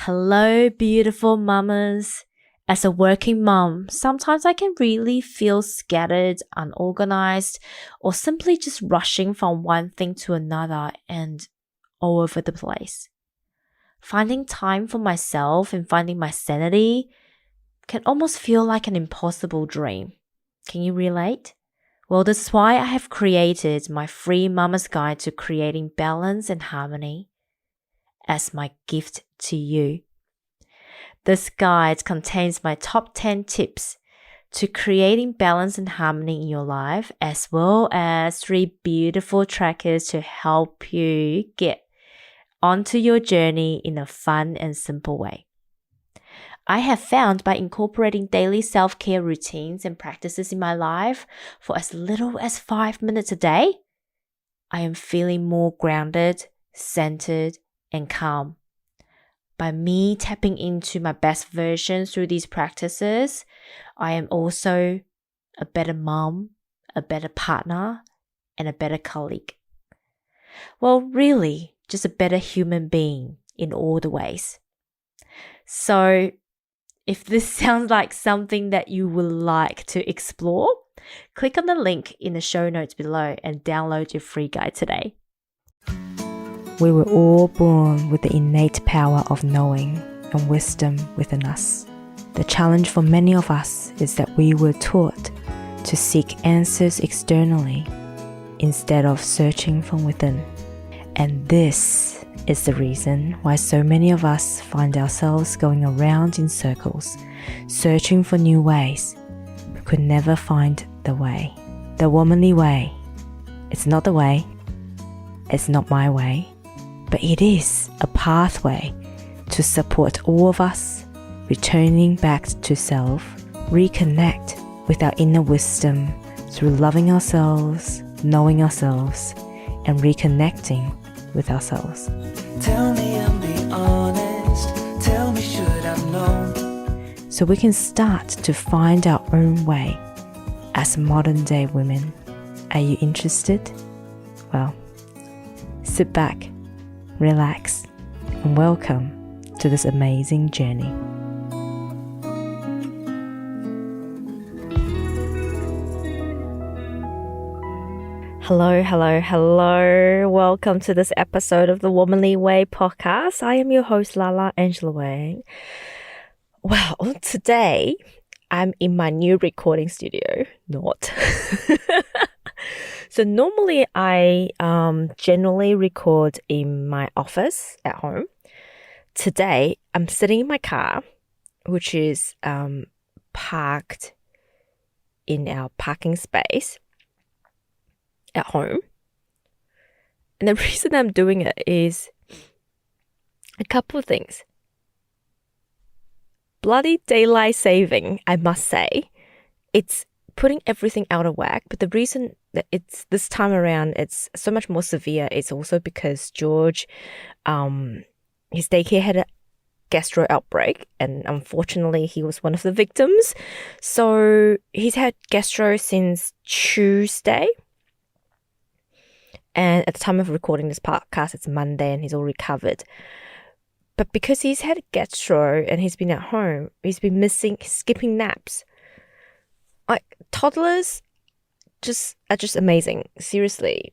Hello, beautiful mamas. As a working mom, sometimes I can really feel scattered, unorganized, or simply just rushing from one thing to another and all over the place. Finding time for myself and finding my sanity can almost feel like an impossible dream. Can you relate? Well, this is why I have created my free Mama's Guide to Creating Balance and Harmony as my gift to you. This guide contains my top 10 tips to creating balance and harmony in your life, as well as 3 beautiful trackers to help you get onto your journey in a fun and simple way. I have found by incorporating daily self-care routines and practices in my life for as little as 5 minutes a day, I am feeling more grounded, centered, and calm. By me tapping into my best version through these practices, I am also a better mom, a better partner, and a better colleague. Well, really, just a better human being in all the ways. So, if this sounds like something that you would like to explore, click on the link in the show notes below and download your free guide today. We were all born with the innate power of knowing and wisdom within us. The challenge for many of us is that we were taught to seek answers externally instead of searching from within. And this is the reason why so many of us find ourselves going around in circles, searching for new ways, but could never find the way. The womanly way. It's not the way. It's not my way. But it is a pathway to support all of us returning back to self, reconnect with our inner wisdom through loving ourselves, knowing ourselves, and reconnecting with ourselves. Tell me and be honest. Tell me should I've known. So we can start to find our own way as modern day women. Are you interested? Well, sit back, relax, and welcome to this amazing journey. Hello. Welcome to this episode of the Womanly Way podcast. I am your host, Lala Angela Wang. Well, today I'm in my new recording studio. Not. So normally I generally record in my office at home. Today I'm sitting in my car, which is parked in our parking space at home. And the reason I'm doing it is a couple of things. Bloody daylight saving, I must say. It's putting everything out of whack, but the reason that it's this time around it's so much more severe is also because George, his daycare had a gastro outbreak, and unfortunately he was one of the victims. So he's had gastro since Tuesday, and at the time of recording this podcast it's Monday and he's all recovered. But because he's had gastro and he's been at home, he's been skipping naps. Like, toddlers are just amazing. Seriously.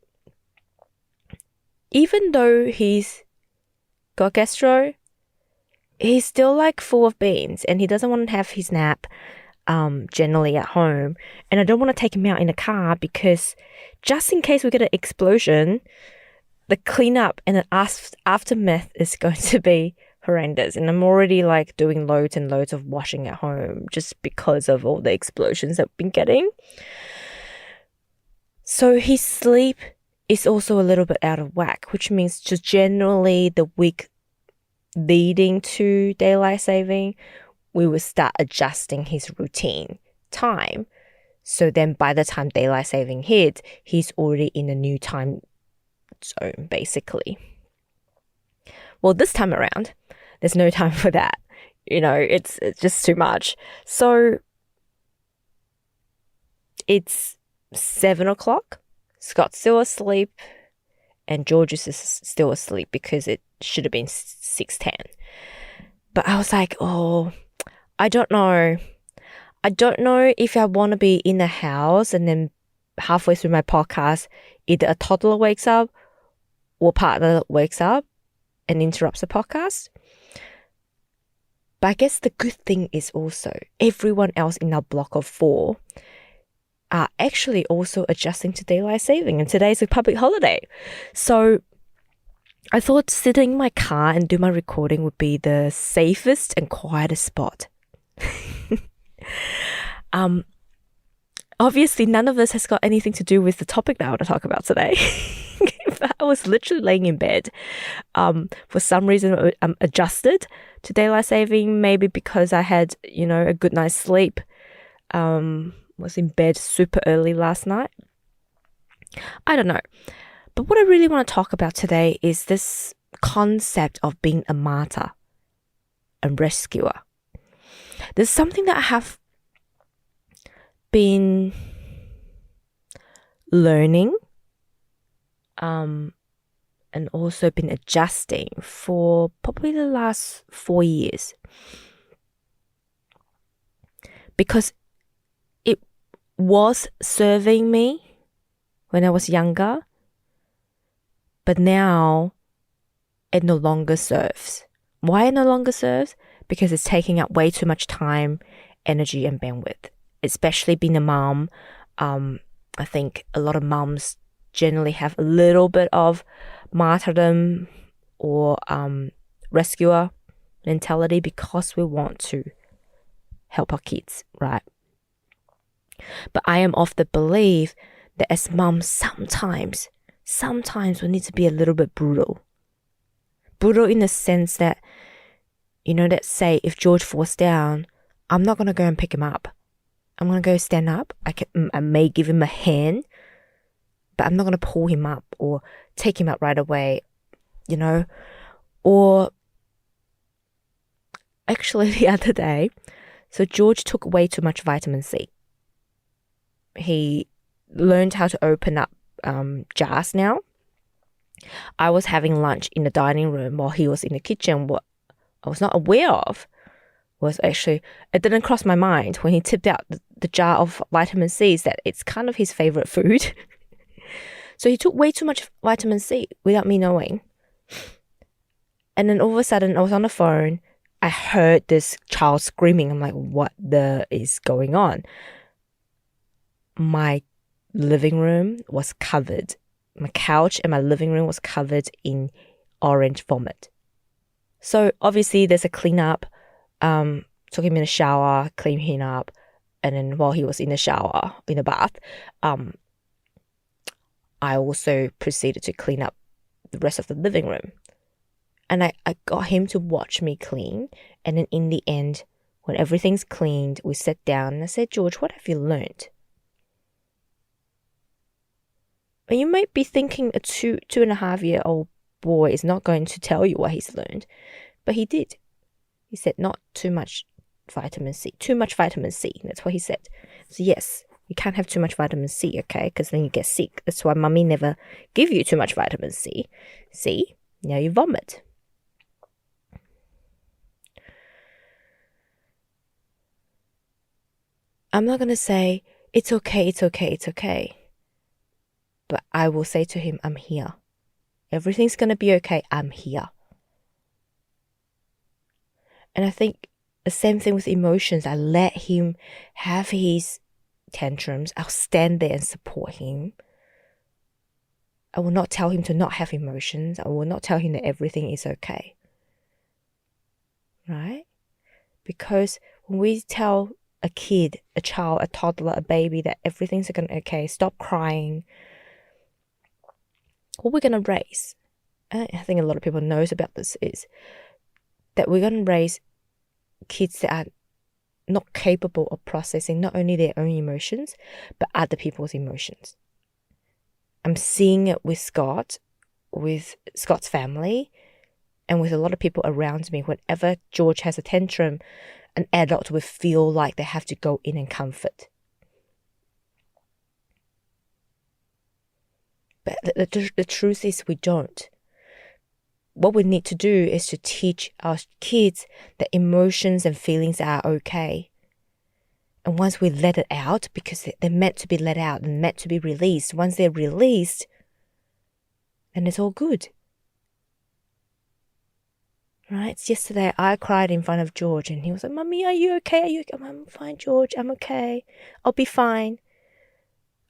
Even though he's got gastro, he's still like full of beans and he doesn't want to have his nap generally at home. And I don't want to take him out in a car because just in case we get an explosion, the cleanup and the aftermath is going to be horrendous. And I'm already like doing loads and loads of washing at home just because of all the explosions that we've been getting. So his sleep is also a little bit out of whack, which means just generally the week leading to daylight saving, we will start adjusting his routine time. So then by the time daylight saving hits, he's already in a new time zone, basically. Well, this time around, there's no time for that. You know, it's just too much. So it's 7 o'clock. Scott's still asleep and George is still asleep because it should have been 6:10. But I was like, oh, I don't know. I don't know if I want to be in the house and then halfway through my podcast, either a toddler wakes up or partner wakes up and interrupts the podcast. But I guess the good thing is also everyone else in our block of 4 are actually also adjusting to daylight saving, and today's a public holiday. So I thought sitting in my car and do my recording would be the safest and quietest spot. Obviously, none of this has got anything to do with the topic that I want to talk about today. But I was literally laying in bed. For some reason, I'm adjusted to daylight saving, maybe because I had, a good night's sleep. Was in bed super early last night. I don't know. But what I really want to talk about today is this concept of being a martyr and rescuer. There's something that I have been learning and also been adjusting for probably the last 4 years, because it was serving me when I was younger, but now it no longer serves. Why it no longer serves? Because it's taking up way too much time, energy, and bandwidth. Especially being a mom, I think a lot of moms generally have a little bit of martyrdom or rescuer mentality because we want to help our kids, right? But I am of the belief that as moms, sometimes we need to be a little bit brutal. Brutal in the sense that, let's say if George falls down, I'm not going to go and pick him up. I'm going to go stand up. I may give him a hand, but I'm not going to pull him up or take him up right away, Or actually the other day, so George took way too much vitamin C. He learned how to open up jars now. I was having lunch in the dining room while he was in the kitchen. What I was not aware of was actually, it didn't cross my mind when he tipped out the jar of vitamin C is that it's kind of his favorite food. So he took way too much vitamin C without me knowing. And then all of a sudden I was on the phone. I heard this child screaming. I'm like, what is going on? My living room was covered. My couch and my living room was covered in orange vomit. So obviously there's a cleanup. Took him in the shower, cleaned him up, and then while he was in the shower, in the bath, I also proceeded to clean up the rest of the living room. And I got him to watch me clean, and then in the end, when everything's cleaned, we sat down and I said, George, what have you learned? And you might be thinking a 2.5-year-old boy is not going to tell you what he's learned, but he did. He said, not too much vitamin C. Too much vitamin C. That's what he said. So yes, you can't have too much vitamin C, okay? Because then you get sick. That's why mommy never give you too much vitamin C. See? Now you vomit. I'm not going to say, it's okay. But I will say to him, I'm here. Everything's going to be okay. I'm here. And I think the same thing with emotions. I let him have his tantrums. I'll stand there and support him. I will not tell him to not have emotions. I will not tell him that everything is okay. Right? Because when we tell a kid, a child, a toddler, a baby that everything's going to be okay, stop crying, what we're going to raise, and I think a lot of people knows about this, is that we're going to raise kids that are not capable of processing not only their own emotions, but other people's emotions. I'm seeing it with Scott, with Scott's family, and with a lot of people around me. Whenever George has a tantrum, an adult will feel like they have to go in and comfort. But the truth is we don't. what we need to do is to teach our kids that emotions and feelings are okay. And once we let it out, because they're meant to be let out and meant to be released, once they're released, then it's all good. Right? Yesterday, I cried in front of George and he was like, Mummy, are you okay? Are you okay? I'm fine, George. I'm okay. I'll be fine.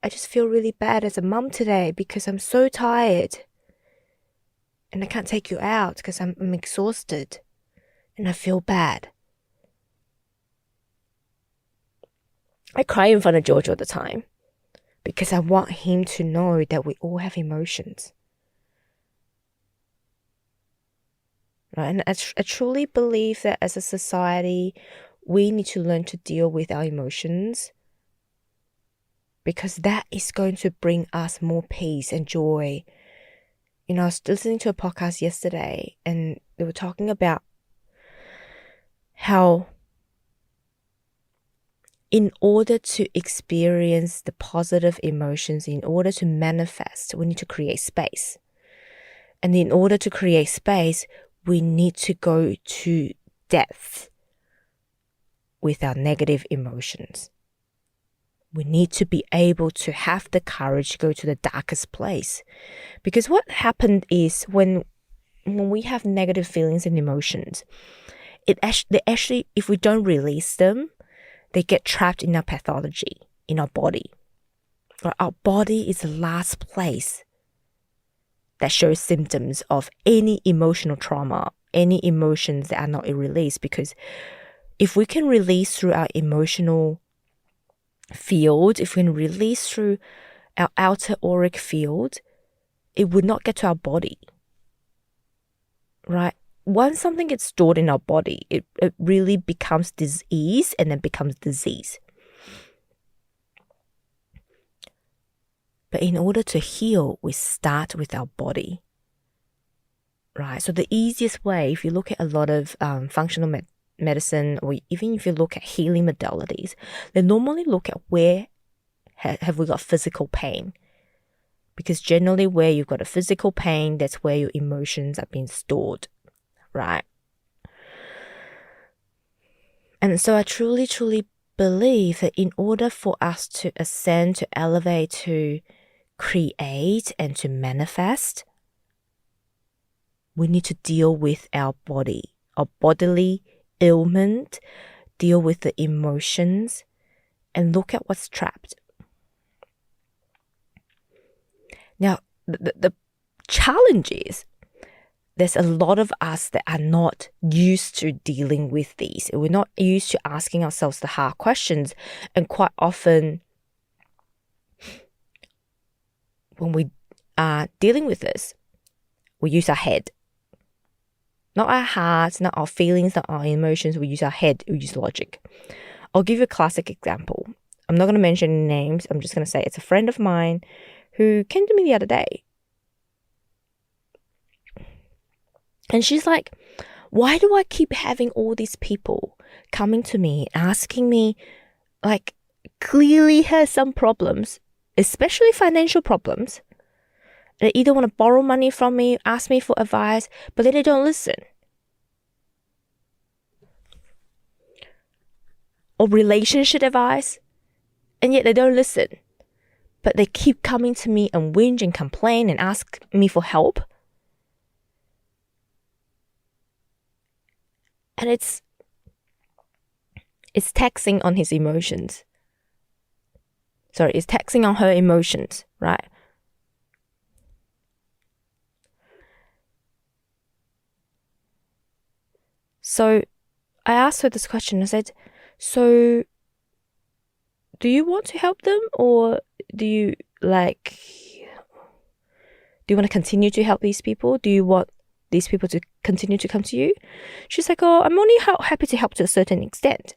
I just feel really bad as a mum today because I'm so tired. And I can't take you out because I'm exhausted. And I feel bad. I cry in front of George all the time because I want him to know that we all have emotions. Right? And I truly believe that as a society, we need to learn to deal with our emotions, because that is going to bring us more peace and joy. You know, I was listening to a podcast yesterday and they were talking about how in order to experience the positive emotions, in order to manifest, we need to create space. And in order to create space, we need to go to depth with our negative emotions. We need to be able to have the courage to go to the darkest place. Because what happened is when we have negative feelings and emotions, they actually, if we don't release them, they get trapped in our pathology, in our body. Our body is the last place that shows symptoms of any emotional trauma, any emotions that are not released. Because if we can release through our emotional field, if we can release through our outer auric field, it would not get to our body. Right? Once something gets stored in our body, it really becomes disease and then becomes disease. But in order to heal, we start with our body. Right? So the easiest way, if you look at a lot of functional medicine, or even if you look at healing modalities, they normally look at where have we got physical pain. Because generally where you've got a physical pain, that's where your emotions are being stored. Right? And so I truly, truly believe that in order for us to ascend, to elevate, to create and to manifest, we need to deal with our body, our bodily ailment, deal with the emotions, and look at what's trapped. Now, the challenge is there's a lot of us that are not used to dealing with these. We're not used to asking ourselves the hard questions. And quite often, when we are dealing with this, we use our head. Not our hearts, not our feelings, not our emotions. We use our head, we use logic. I'll give you a classic example. I'm not going to mention any names. I'm just going to say it's a friend of mine who came to me the other day. And she's like, why do I keep having all these people coming to me, asking me, like, clearly has some problems, especially financial problems. They either want to borrow money from me, ask me for advice, but then they don't listen. Or relationship advice, and yet they don't listen. But they keep coming to me and whinge and complain and ask me for help. And it's taxing on his emotions. Sorry, it's taxing on her emotions, right? So I asked her this question. I said, so do you want to help them, or do you want to continue to help these people? Do you want these people to continue to come to you? She's like, oh, I'm only happy to help to a certain extent.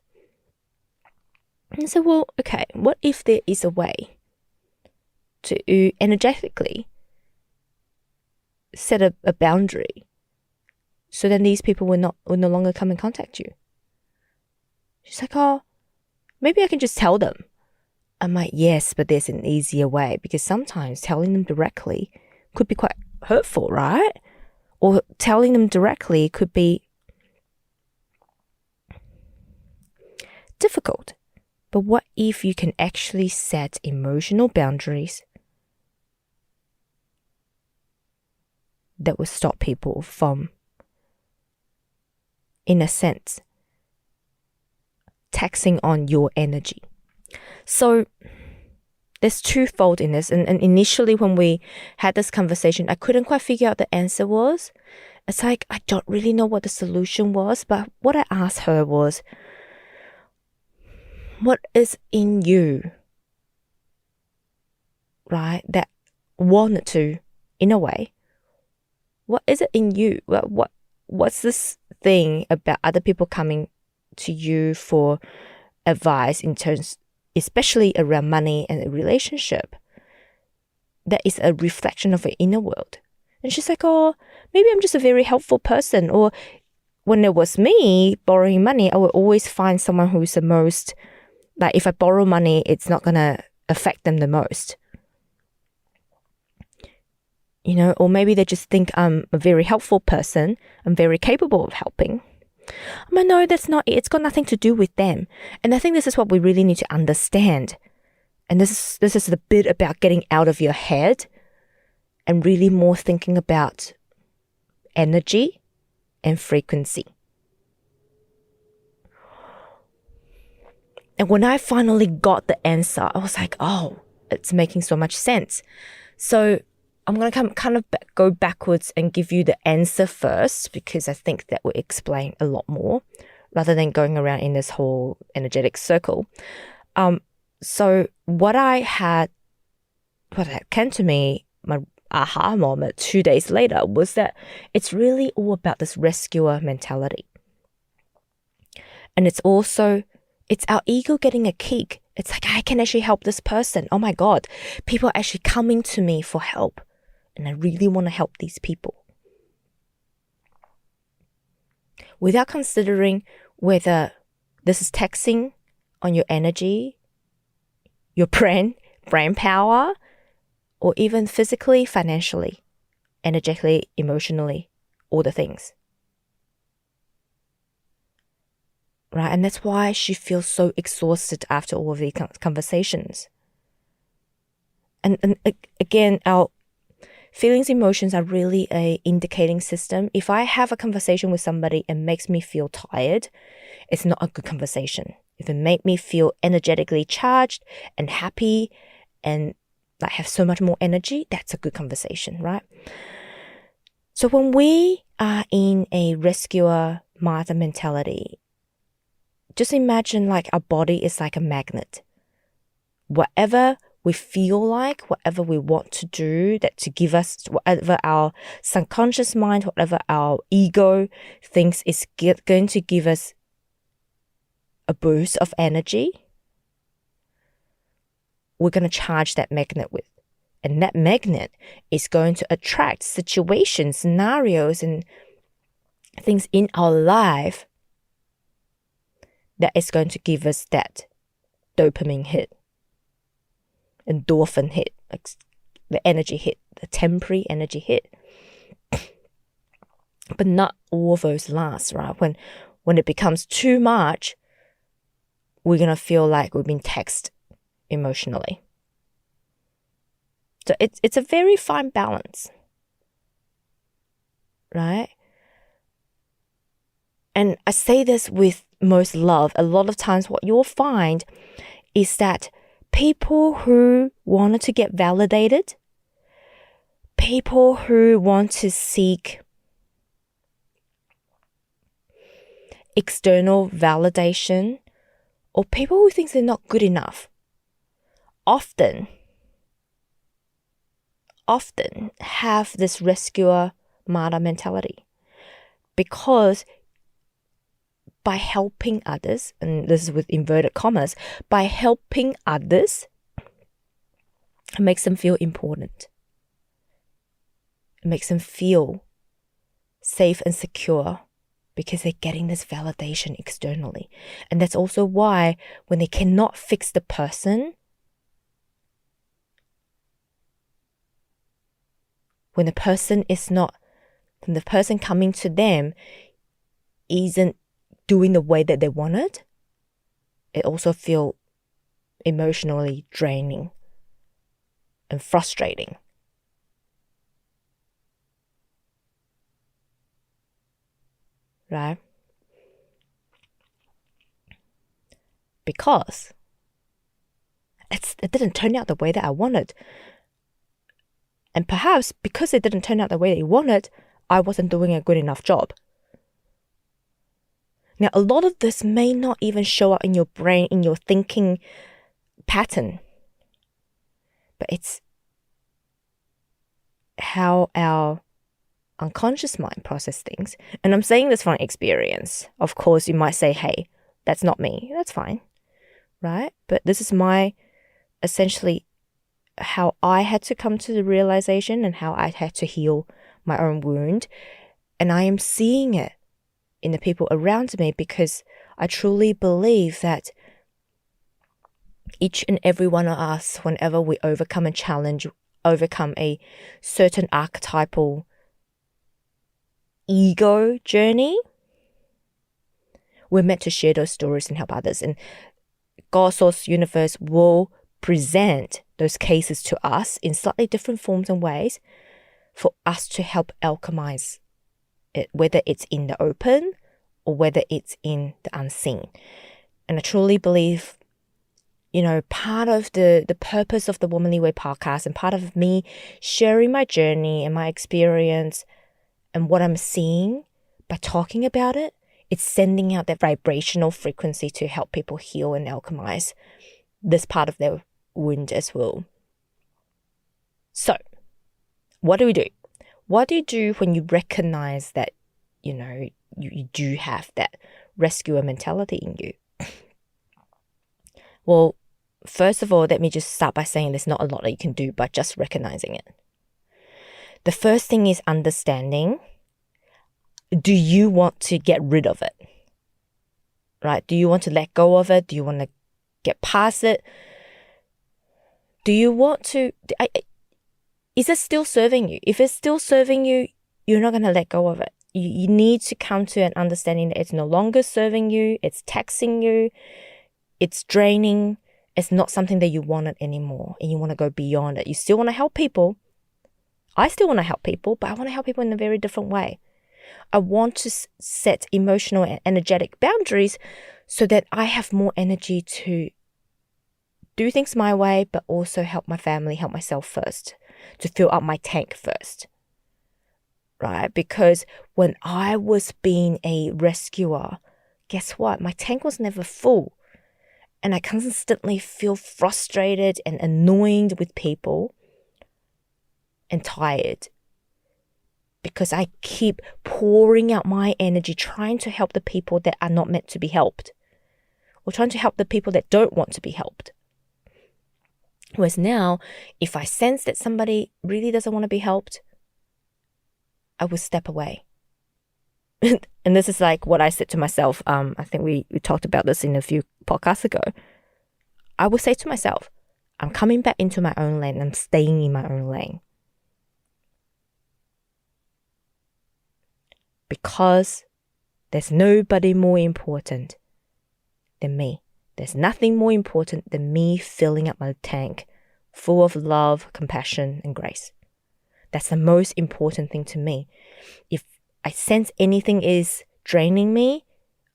And I said, well, okay, what if there is a way to energetically set a boundary so then these people will no longer come and contact you? She's like, oh, maybe I can just tell them. I'm like, yes, but there's an easier way, because sometimes telling them directly could be quite hurtful, right? or telling them directly could be difficult. But what if you can actually set emotional boundaries that will stop people from, in a sense, taxing on your energy? So there's twofold in this. And initially when we had this conversation, I couldn't quite figure out the answer was. It's like, I don't really know what the solution was. But what I asked her was, what is in you, right, that wanted to, in a way, what is it in you? What's this thing about other people coming to you for advice in terms, especially around money and a relationship, that is a reflection of her inner world? And she's like, oh, maybe I'm just a very helpful person. Or when it was me borrowing money, I would always find someone who's the most, like, if I borrow money, it's not going to affect them the most. You know, or maybe they just think I'm a very helpful person. I'm very capable of helping. I'm like, no, that's not it. It's got nothing to do with them. And I think this is what we really need to understand. And this is the bit about getting out of your head and really more thinking about energy and frequency. And when I finally got the answer, I was like, oh, it's making so much sense. So I'm going to kind of go backwards and give you the answer first, because I think that will explain a lot more rather than going around in this whole energetic circle. So what came to me, my aha moment 2 days later, was that it's really all about this rescuer mentality. And it's our ego getting a kick. It's like, I can actually help this person. Oh my God, people are actually coming to me for help. And I really want to help these people. Without considering whether this is taxing on your energy, your brain power, or even physically, financially, energetically, emotionally, all the things. Right? And that's why she feels so exhausted after all of these conversations. And again, our feelings, emotions are really an indicating system. If I have a conversation with somebody and makes me feel tired, it's not a good conversation. If it makes me feel energetically charged and happy and like have so much more energy, that's a good conversation, right? So when we are in a rescuer martyr mentality, just imagine like our body is like a magnet. Whatever we feel like, whatever we want to do, that to give us, whatever our subconscious mind, whatever our ego thinks is going to give us a boost of energy, we're going to charge that magnet with. And that magnet is going to attract situations, scenarios, and things in our life that is going to give us that dopamine hit, endorphin hit, like the energy hit, the temporary energy hit. But not all of those last, right? When it becomes too much, we're going to feel like we've been taxed emotionally. So it's a very fine balance, right? And I say this with most love. A lot of times what you'll find is that people who wanted to get validated, people who want to seek external validation, or people who think they're not good enough, often have this rescuer martyr mentality. Because by helping others, and this is with inverted commas, by helping others, it makes them feel important. It makes them feel safe and secure because they're getting this validation externally. And that's also why when they cannot fix the person, when the person is not then the person coming to them isn't doing the way that they wanted, it also feels emotionally draining and frustrating. Right? Because it didn't turn out the way that I wanted. And perhaps because it didn't turn out the way that you wanted, I wasn't doing a good enough job. Now, a lot of this may not even show up in your brain, in your thinking pattern, but it's how our unconscious mind process things. And I'm saying this from experience. Of course, you might say, hey, that's not me. That's fine, right? But this is essentially how I had to come to the realization and how I had to heal my own wound. And I am seeing it in the people around me because I truly believe that each and every one of us, whenever we overcome a challenge, overcome a certain archetypal ego journey, we're meant to share those stories and help others. And God, Source, Universe will present those cases to us in slightly different forms and ways for us to help alchemize it, whether it's in the open or whether it's in the unseen. And I truly believe, part of the purpose of the Womanly Way podcast and part of me sharing my journey and my experience and what I'm seeing by talking about it, it's sending out that vibrational frequency to help people heal and alchemize this part of their wound as well. So, what do we do? What do you do when you recognize that, you do have that rescuer mentality in you? Well, first of all, let me just start by saying there's not a lot that you can do by just recognizing it. The first thing is understanding. Do you want to get rid of it? Right? Do you want to let go of it? Do you want to get past it? Do you want to... is it still serving you? If it's still serving you, you're not going to let go of it. You need to come to an understanding that it's no longer serving you, it's taxing you, it's draining, it's not something that you wanted anymore, and you want to go beyond it. You still want to help people. I still want to help people, but I want to help people in a very different way. I want to set emotional and energetic boundaries so that I have more energy to do things my way, but also help my family, help myself first, to fill up my tank first, right? Because when I was being a rescuer, guess what? My tank was never full. And I constantly feel frustrated and annoyed with people and tired because I keep pouring out my energy trying to help the people that are not meant to be helped or trying to help the people that don't want to be helped. Whereas now, if I sense that somebody really doesn't want to be helped, I will step away. And this is like what I said to myself. I think we talked about this in a few podcasts ago. I will say to myself, I'm coming back into my own lane. I'm staying in my own lane. Because there's nobody more important than me. There's nothing more important than me filling up my tank full of love, compassion, and grace. That's the most important thing to me. If I sense anything is draining me,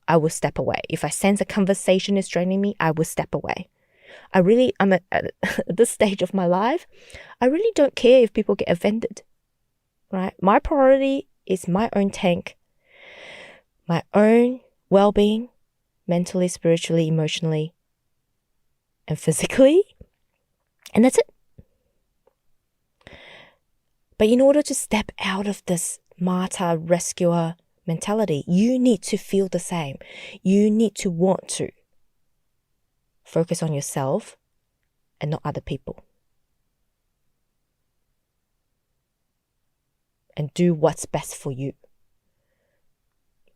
I will step away. If I sense a conversation is draining me, I will step away. I'm at this stage of my life, I really don't care if people get offended, right? My priority is my own tank, my own well-being, mentally, spiritually, emotionally, and physically. And that's it. But in order to step out of this martyr rescuer mentality, you need to feel the same. You need to want to focus on yourself and not other people. And do what's best for you.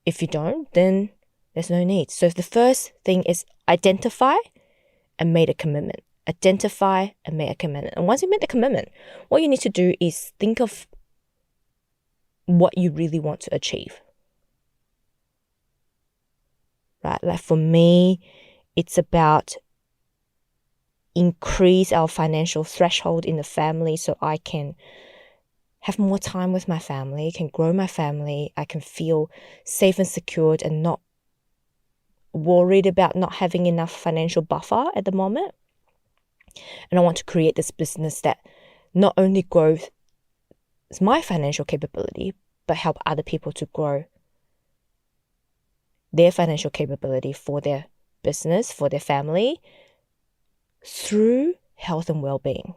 If you don't, then there's no need. So the first thing is identify and make a commitment. Identify and make a commitment. And once you make the commitment, what you need to do is think of what you really want to achieve. Right? Like for me, it's about increase our financial threshold in the family so I can have more time with my family, can grow my family, I can feel safe and secured and not worried about not having enough financial buffer at the moment. And I want to create this business that not only grows my financial capability, but help other people to grow their financial capability for their business, for their family, through health and well-being,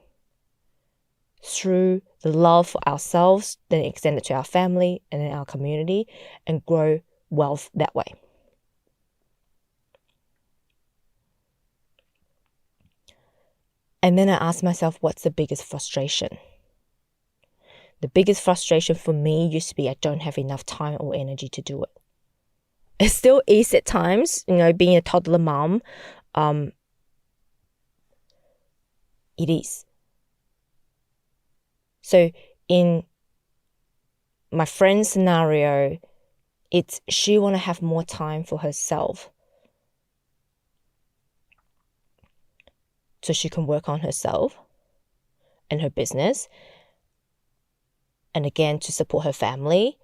through the love for ourselves, then extend it to our family and in our community, and grow wealth that way. And then I ask myself, what's the biggest frustration? The biggest frustration for me used to be I don't have enough time or energy to do it. It still is at times, being a toddler mom, it is. So in my friend's scenario, it's she want to have more time for herself so she can work on herself and her business, and again to support her family.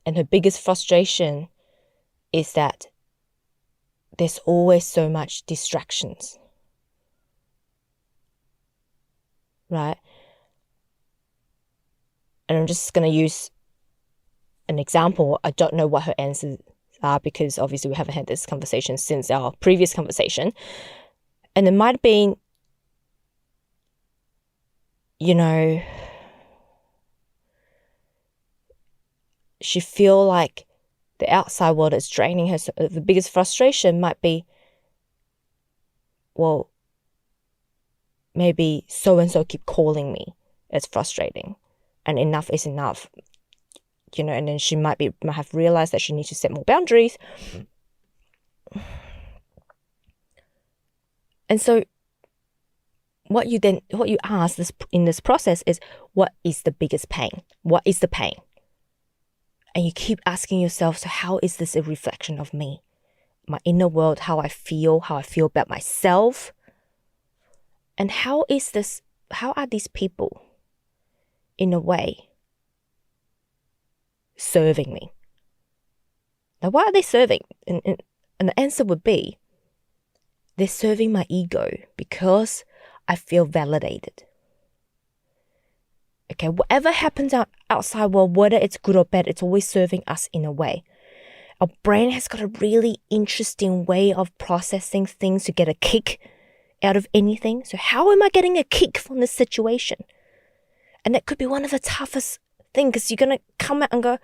And her biggest frustration is that there's always so much distractions, right? And I'm just going to use an example. I don't know what her answers are because obviously we haven't had this conversation since our previous conversation. And it might have been, she feel like the outside world is draining her. So the biggest frustration might be, well, maybe so-and-so keep calling me. It's frustrating. And enough is enough. And then she might have realized that she needs to set more boundaries. And so what you ask in this process is, what is the biggest pain? What is the pain? And you keep asking yourself, so how is this a reflection of me? My inner world, how I feel about myself? And how are these people, in a way, serving me? Now, why are they serving? And the answer would be, they're serving my ego because I feel validated. Okay, whatever happens outside world, whether it's good or bad, it's always serving us in a way. Our brain has got a really interesting way of processing things to get a kick out of anything. So how am I getting a kick from this situation? And that could be one of the toughest things, because you're going to come out and go,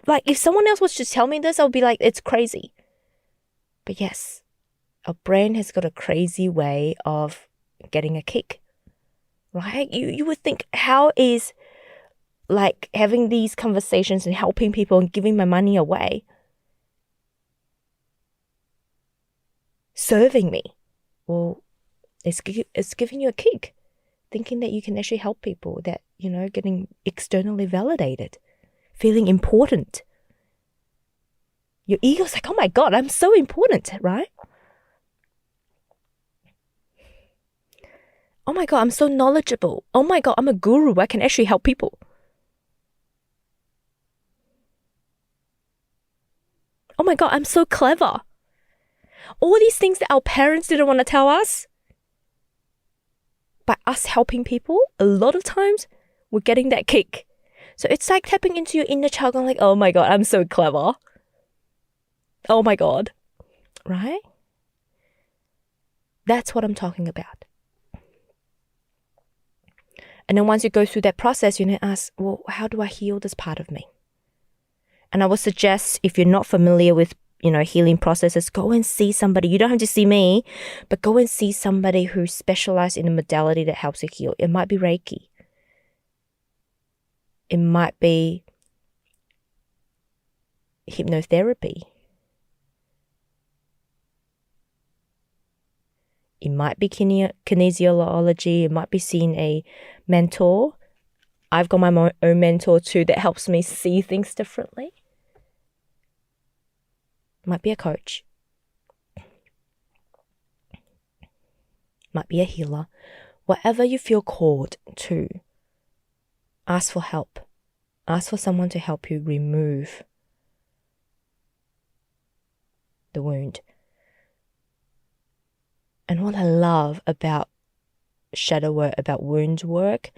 like if someone else was to tell me this, I'll be like, it's crazy. But yes, our brain has got a crazy way of getting a kick. Right? You would think, how is like having these conversations and helping people and giving my money away serving me? Well, it's giving you a kick, thinking that you can actually help people, that, getting externally validated, feeling important. Your ego's like, oh my God, I'm so important, right? Oh my God, I'm so knowledgeable. Oh my God, I'm a guru. I can actually help people. Oh my God, I'm so clever. All these things that our parents didn't want to tell us. By us helping people, a lot of times we're getting that kick. So it's like tapping into your inner child, going like, oh my God, I'm so clever. Oh my God. Right? That's what I'm talking about. And then once you go through that process, you need to ask, well, how do I heal this part of me? And I would suggest, if you're not familiar with, healing processes, go and see somebody. You don't have to see me, but go and see somebody who specializes in a modality that helps you heal. It might be Reiki. It might be hypnotherapy. It might be kinesiology. It might be seeing a mentor. I've got my own mentor too that helps me see things differently. Might be a coach. Might be a healer. Whatever you feel called to, ask for help. Ask for someone to help you remove the wound. And what I love about shadow work, about wound work,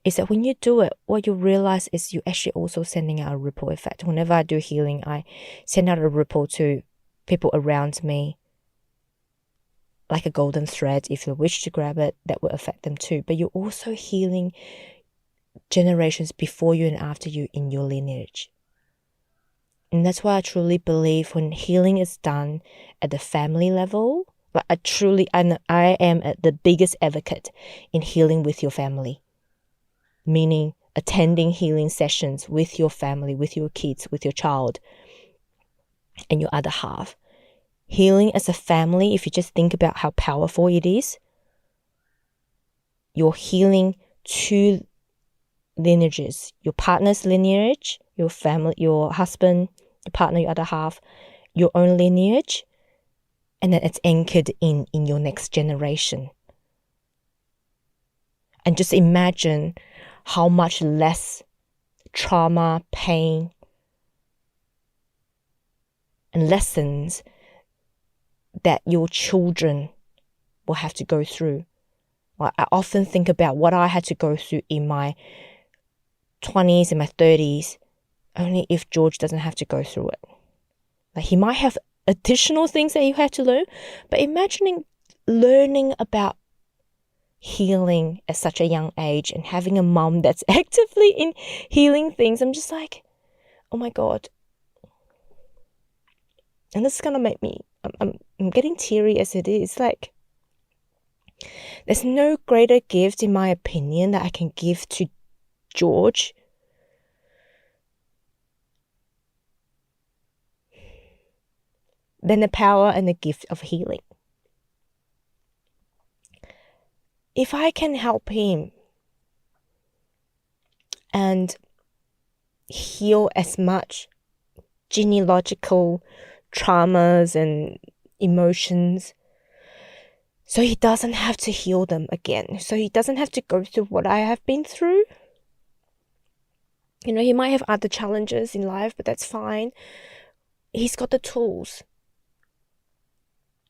is that when you do it, what you realize is you're actually also sending out a ripple effect. Whenever I do healing, I send out a ripple to people around me, like a golden thread. If you wish to grab it, that will affect them too. But you're also healing generations before you and after you in your lineage. And that's why I truly believe when healing is done at the family level, like I am the biggest advocate in healing with your family. Meaning attending healing sessions with your family, with your kids, with your child, and your other half. Healing as a family, if you just think about how powerful it is, you're healing two lineages. Your partner's lineage, your family, your husband, your partner, your other half, your own lineage, and then it's anchored in your next generation. And just imagine how much less trauma, pain, and lessons that your children will have to go through. Like, I often think about what I had to go through in my 20s and my 30s, only if George doesn't have to go through it. Like, he might have additional things that you have to learn, but imagining learning about healing at such a young age and having a mum that's actively in healing things, I'm just like, oh my God. And this is gonna make me, I'm getting teary as it is. Like, there's no greater gift, in my opinion, that I can give to George than the power and the gift of healing. If I can help him and heal as much genealogical traumas and emotions, so he doesn't have to heal them again, so he doesn't have to go through what I have been through. You know, he might have other challenges in life, but that's fine. He's got the tools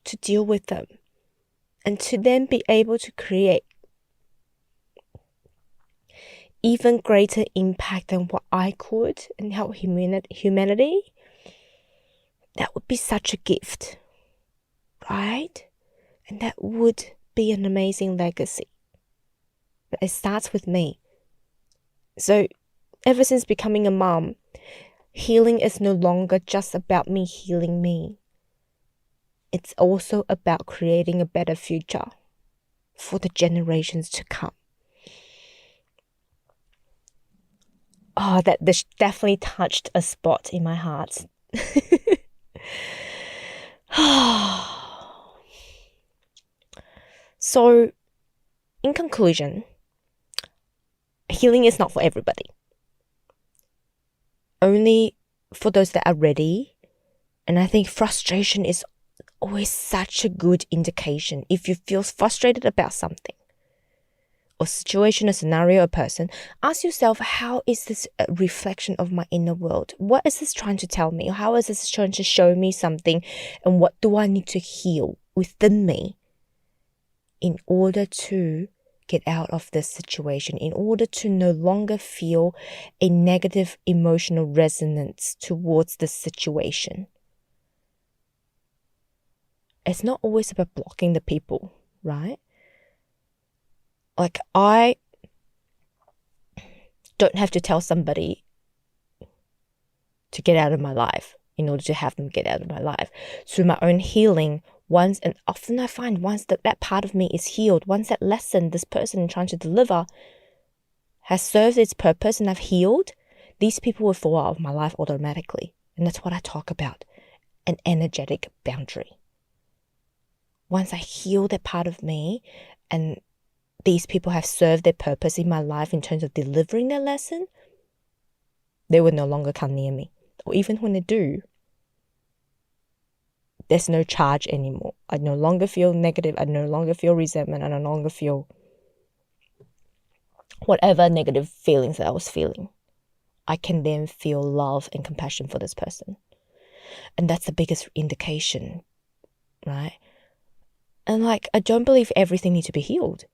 to deal with them, and to then be able to create even greater impact than what I could and help humanity. That would be such a gift, right? And that would be an amazing legacy. But it starts with me. So ever since becoming a mom, healing is no longer just about me healing me. It's also about creating a better future for the generations to come. Oh, this definitely touched a spot in my heart. So, in conclusion, healing is not for everybody. Only for those that are ready. And I think frustration is always such a good indication. If you feel frustrated about something, or situation, a scenario, a person, ask yourself, how is this a reflection of my inner world? What is this trying to tell me? How is this trying to show me something? And what do I need to heal within me in order to get out of this situation, in order to no longer feel a negative emotional resonance towards this situation? It's not always about blocking the people, right? Like, I don't have to tell somebody to get out of my life in order to have them get out of my life. Through my own healing, once, and often I find once that part of me is healed, once that lesson this person trying to deliver has served its purpose and I've healed, these people will fall out of my life automatically. And that's what I talk about, an energetic boundary. once I heal that part of me, and these people have served their purpose in my life in terms of delivering their lesson, they will no longer come near me. Or even when they do, there's no charge anymore. I no longer feel negative. I no longer feel resentment. I no longer feel whatever negative feelings that I was feeling. I can then feel love and compassion for this person. And that's the biggest indication, right? And like, I don't believe everything needs to be healed.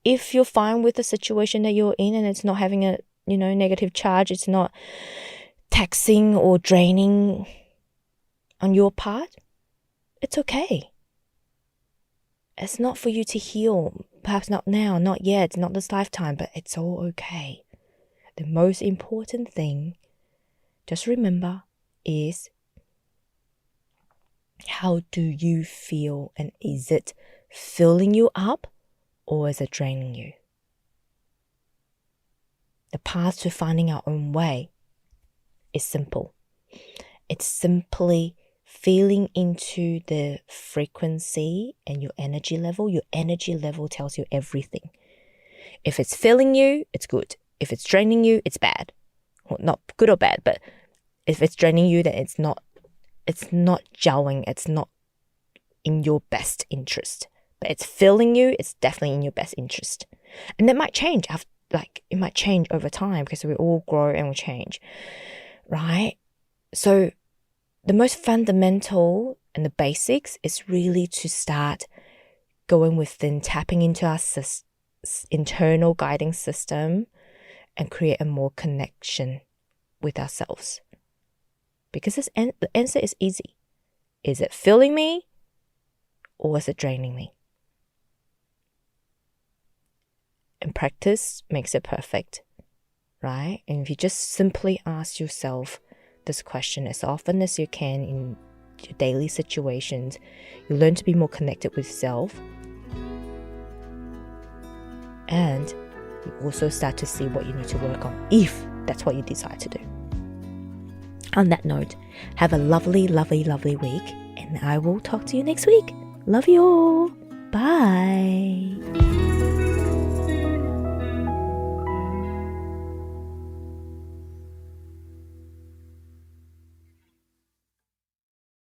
If you're fine with the situation that you're in and it's not having a, negative charge, it's not taxing or draining on your part, it's okay. It's not for you to heal. Perhaps not now, not yet, not this lifetime, but it's all okay. The most important thing, just remember, is how do you feel, and is it filling you up or is it draining you? The path to finding our own way is simple. It's simply feeling into the frequency and your energy level. Your energy level tells you everything. If it's filling you, it's good. If it's draining you, it's bad. Well, not good or bad, but if it's draining you, then it's not gelling. It's not in your best interest. But it's filling you, it's definitely in your best interest. And that might change it might change over time, because we all grow and we change, right? So the most fundamental and the basics is really to start going within, tapping into our internal guiding system and create a more connection with ourselves. Because the answer is easy. Is it filling me or is it draining me? And practice makes it perfect, right? And if you just simply ask yourself this question as often as you can in your daily situations, you learn to be more connected with self. And you also start to see what you need to work on, if that's what you decide to do. On that note, have a lovely, lovely, lovely week, and I will talk to you next week. Love you all. Bye.